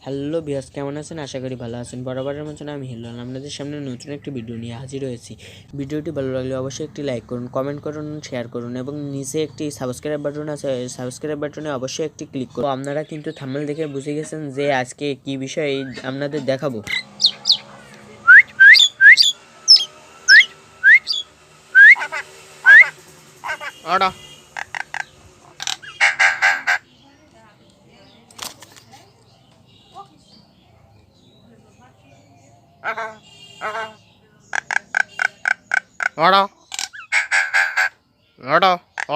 Hello viewers, কেমন আছেন? আশা করি ভালো আছেন। বরাবরের মতন আমি হিলাল আপনাদের সামনে নতুন একটি ভিডিও নিয়ে হাজির হয়েছি। ভিডিওটি ভালো লাগলে অবশ্যই একটি লাইক করুন, কমেন্ট করুন, শেয়ার করুন এবং নিচে একটি সাবস্ক্রাইব বাটন আছে, সাবস্ক্রাইব বাটনে অবশ্যই একটি ক্লিক করুন। আপনারা কিন্তু থাম্বনেল দেখে বুঝে গেছেন যে আজকে কি বিষয় আপনাদের দেখাবো। আড়া আড়া আড়া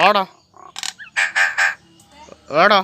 আড়া আড়া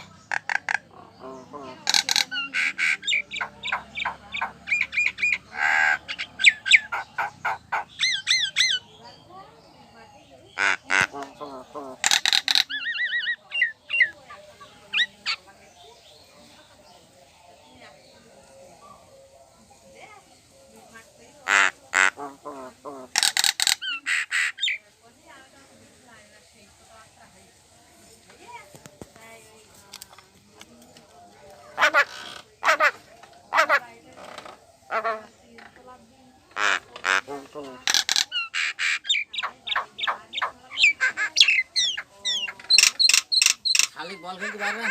খালি বল খেলতে পারবেন?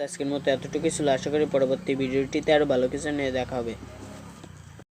আজকের মতো এতটুকুই ছিল। আশা করি পরবর্তী ভিডিওটিতে আরো ভালো কিছু নিয়ে দেখা হবে।